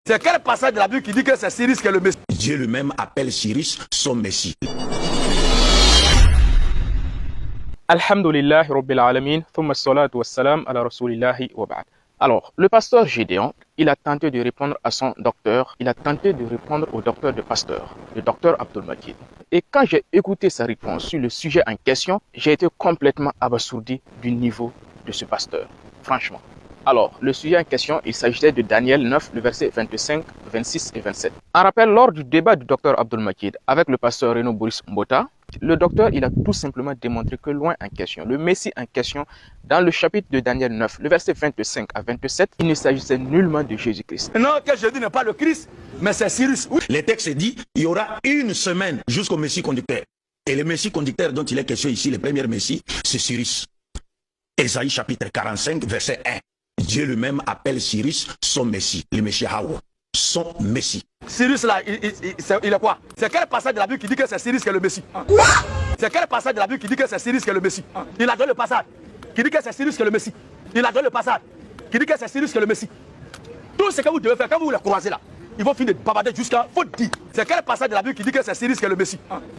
C'est quel passage de la Bible qui dit que c'est Cyrus qui est le Messie? Dieu lui-même appelle Cyrus son Messie. Alhamdulillah Rabbil Alamin, thumma salatu wassalam ala Rasulillahi wa ba'd. Alors, le pasteur Gédéon, il a tenté de répondre à son docteur, il a tenté de répondre au docteur de pasteur, le docteur Abdul Majid. Et quand j'ai écouté sa réponse sur le sujet en question, j'ai été complètement abasourdi du niveau de ce pasteur, franchement. Alors, le sujet en question, il s'agissait de Daniel 9, le verset 25, 26 et 27. En rappel, lors du débat du docteur Abdul Majid avec le pasteur Renaud Boris Mbota, le docteur, il a tout simplement démontré que loin en question, le Messie en question, dans le chapitre de Daniel 9, le verset 25 à 27, il ne s'agissait nullement de Jésus-Christ. Non, que Jésus n'est pas le Christ, mais c'est Cyrus. Oui. Le texte dit, il y aura une semaine jusqu'au Messie conducteur. Et le Messie conducteur dont il est question ici, le premier Messie, c'est Cyrus. Ésaïe chapitre 45, verset 1. Dieu lui-même appelle Cyrus son Messie, le Messie Hawa, son Messie. Cyrus là, il est quoi? C'est quel passage de la Bible qui dit que c'est Cyrus qui est le Messie? C'est quel passage de la Bible qui dit que c'est Cyrus qui est le Messie? Il a donné le passage qui dit que c'est Cyrus qui est le Messie. Il a donné le passage qui dit que c'est Cyrus qui est le Messie. Tout ce que vous devez faire, quand vous les croisez là, ils vont finir de bavarder jusqu'à faut dire. C'est quel passage de la Bible qui dit que c'est Cyrus qui est le Messie?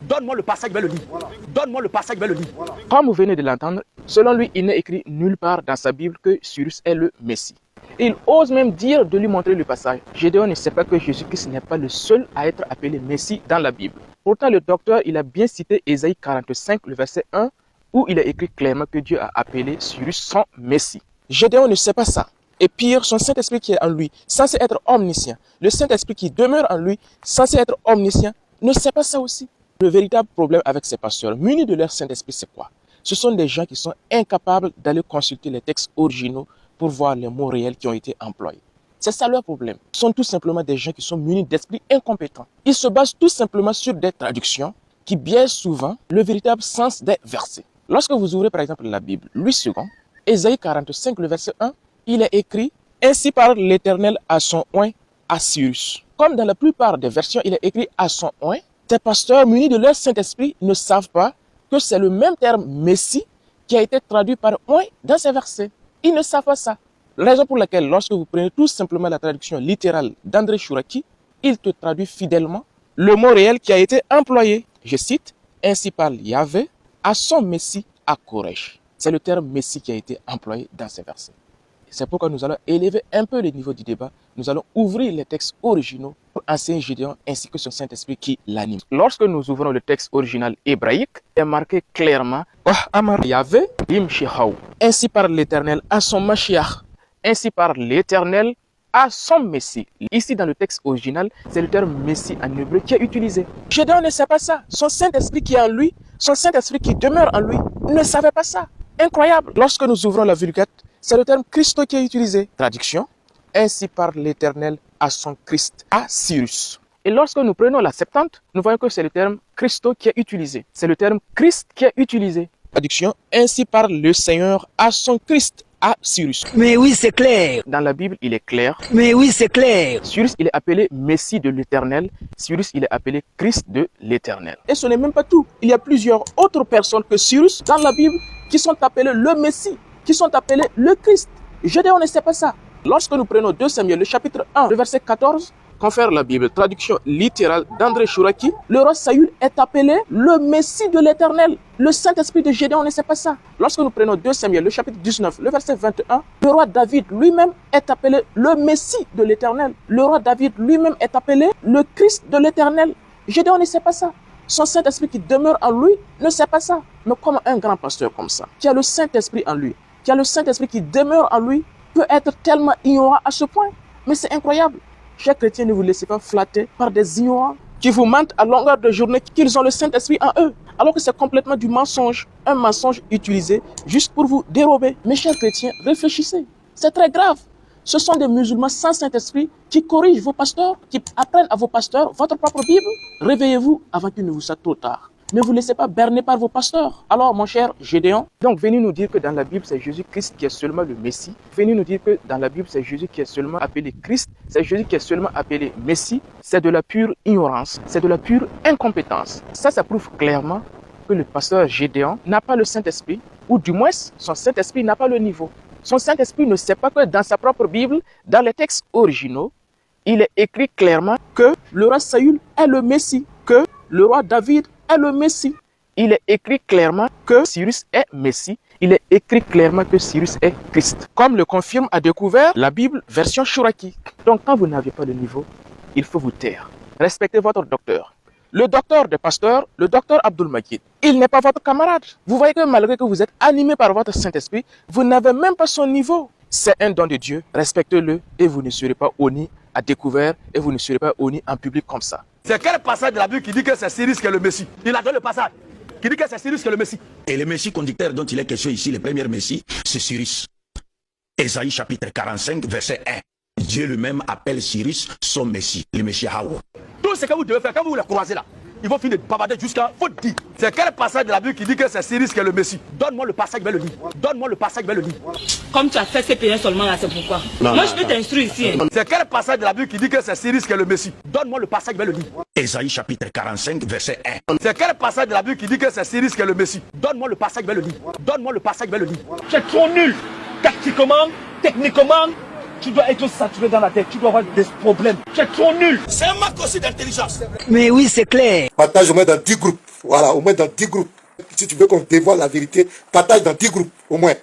Donne-moi le passage, je vais le lire. Donne-moi le passage, je vais le lire. Comme vous venez de l'entendre, selon lui, il n'est écrit nulle part dans sa Bible que Cyrus est le Messie. Il ose même dire de lui montrer le passage. Gédéon ne sait pas que Jésus-Christ n'est pas le seul à être appelé Messie dans la Bible. Pourtant, le docteur, il a bien cité Ésaïe 45, le verset 1, où il est écrit clairement que Dieu a appelé Cyrus son Messie. Gédéon ne sait pas ça. Et pire, son Saint-Esprit qui est en lui, censé être omniscient, le Saint-Esprit qui demeure en lui, censé être omniscient, ne sait pas ça aussi. Le véritable problème avec ces pasteurs, munis de leur Saint-Esprit, c'est quoi? Ce sont des gens qui sont incapables d'aller consulter les textes originaux pour voir les mots réels qui ont été employés. C'est ça leur problème. Ce sont tout simplement des gens qui sont munis d'esprit incompétents. Ils se basent tout simplement sur des traductions qui biaisent souvent le véritable sens des versets. Lorsque vous ouvrez par exemple la Bible, Louis II, Ésaïe 45, le verset 1, il est écrit « Ainsi parle l'Éternel à son oint, à Cyrus ». Comme dans la plupart des versions, il est écrit « à son oint », ces pasteurs munis de leur Saint-Esprit ne savent pas que c'est le même terme « Messie » qui a été traduit par « oint » dans ces versets. Ils ne savent pas ça. Raison pour laquelle, lorsque vous prenez tout simplement la traduction littérale d'André Chouraki, il te traduit fidèlement le mot réel qui a été employé. Je cite, « Ainsi parle Yahvé à son Messie à Koresh ». C'est le terme Messie qui a été employé dans ces versets. C'est pourquoi nous allons élever un peu le niveau du débat. Nous allons ouvrir les textes originaux pour enseigner Gédéon ainsi que son Saint-Esprit qui l'anime. Lorsque nous ouvrons le texte original hébraïque, il est marqué clairement Amar Yahvé im Shehaou. Ainsi parle l'Éternel à son Mashiach. Ainsi parle l'Éternel à son Messie. Ici, dans le texte original, c'est le terme Messie en hébreu qui est utilisé. Gédéon ne sait pas ça. Son Saint-Esprit qui est en lui, son Saint-Esprit qui demeure en lui, ne savait pas ça. Incroyable. Lorsque nous ouvrons la Vulgate, c'est le terme Christo qui est utilisé. Traduction, ainsi parle l'Éternel à son Christ, à Cyrus. Et lorsque nous prenons la Septante, nous voyons que c'est le terme Christo qui est utilisé. C'est le terme Christ qui est utilisé. Traduction, ainsi parle le Seigneur à son Christ, à Cyrus. Mais oui, c'est clair. Dans la Bible, il est clair. Mais oui, c'est clair. Cyrus, il est appelé Messie de l'Éternel. Cyrus, il est appelé Christ de l'Éternel. Et ce n'est même pas tout. Il y a plusieurs autres personnes que Cyrus dans la Bible qui sont appelées le Messie, qui sont appelés le Christ. Gédéon ne sait pas ça. Lorsque nous prenons 2 Samuel, le chapitre 1, le verset 14, confère la Bible, traduction littérale d'André Chouraki, le roi Saül est appelé le Messie de l'Éternel. Le Saint-Esprit de Gédéon ne sait pas ça. Lorsque nous prenons 2 Samuel, le chapitre 19, le verset 21, le roi David lui-même est appelé le Messie de l'Éternel. Le roi David lui-même est appelé le Christ de l'Éternel. Gédéon ne sait pas ça. Son Saint-Esprit qui demeure en lui ne sait pas ça. Mais comme un grand pasteur comme ça, qui a le Saint-Esprit en lui, qui a le Saint-Esprit qui demeure en lui, peut être tellement ignorant à ce point. Mais c'est incroyable. Chers chrétiens, ne vous laissez pas flatter par des ignorants qui vous mentent à longueur de journée qu'ils ont le Saint-Esprit en eux, alors que c'est complètement du mensonge. Un mensonge utilisé juste pour vous dérober. Mes chers chrétiens, réfléchissez. C'est très grave. Ce sont des musulmans sans Saint-Esprit qui corrigent vos pasteurs, qui apprennent à vos pasteurs votre propre Bible. Réveillez-vous avant qu'il ne vous soit trop tard. Ne vous laissez pas berner par vos pasteurs. Alors, mon cher Gédéon, donc venez nous dire que dans la Bible, c'est Jésus-Christ qui est seulement le Messie. Venez nous dire que dans la Bible, c'est Jésus qui est seulement appelé Christ. C'est Jésus qui est seulement appelé Messie. C'est de la pure ignorance. C'est de la pure incompétence. Ça prouve clairement que le pasteur Gédéon n'a pas le Saint-Esprit, ou du moins, son Saint-Esprit n'a pas le niveau. Son Saint-Esprit ne sait pas que dans sa propre Bible, dans les textes originaux, Il est écrit clairement que le roi Saül est le Messie, que le roi David est le Messie. Il est écrit clairement que Cyrus est Messie. Il est écrit clairement que Cyrus est Christ. Comme le confirme à découvert la Bible version Chouraki. Donc quand vous n'avez pas de niveau, il faut vous taire. Respectez votre docteur. Le docteur des pasteurs, le docteur Abdul Majid, il n'est pas votre camarade. Vous voyez que malgré que vous êtes animé par votre Saint-Esprit, vous n'avez même pas son niveau. C'est un don de Dieu, respectez-le et vous ne serez pas honni à découvert et vous ne serez pas honni en public comme ça. C'est quel passage de la Bible qui dit que c'est Cyrus qui est le Messie? Il a donné le passage qui dit que c'est Cyrus qui est le Messie. Et le Messie conducteur dont il est question ici, le premier Messie, c'est Cyrus. Ésaïe chapitre 45, verset 1. Dieu lui-même appelle Cyrus son Messie, le Messie Hawa. Tout ce que vous devez faire, quand vous les croisez là, ils vont finir de bavarder jusqu'à faut dire. C'est quel passage de la Bible qui dit que c'est Cyrus qui est le Messie? Donne-moi le passage, je vais le lire. Donne-moi le passage, je vais le lire. Comme tu as fait ces payants seulement là, c'est pourquoi. Moi, je peux t'instruire ici. C'est quel passage de la Bible qui dit que c'est Cyrus qui est le Messie? Donne-moi le passage, je vais le lire. Ésaïe chapitre 45, verset 1. C'est quel passage de la Bible qui dit que c'est Cyrus qui est le Messie? Donne-moi le passage, je vais le lire. Donne-moi le passage, je vais le lire. Tu es trop nul. Tactiquement, techniquement, tu dois être saturé dans la tête. Tu dois avoir des problèmes. Tu es trop nul. C'est un manque aussi d'intelligence. Mais oui, c'est clair. Partage au moins dans 10 groupes. Voilà, au moins dans 10 groupes. Si tu veux qu'on dévoile la vérité, partage dans 10 groupes, au moins.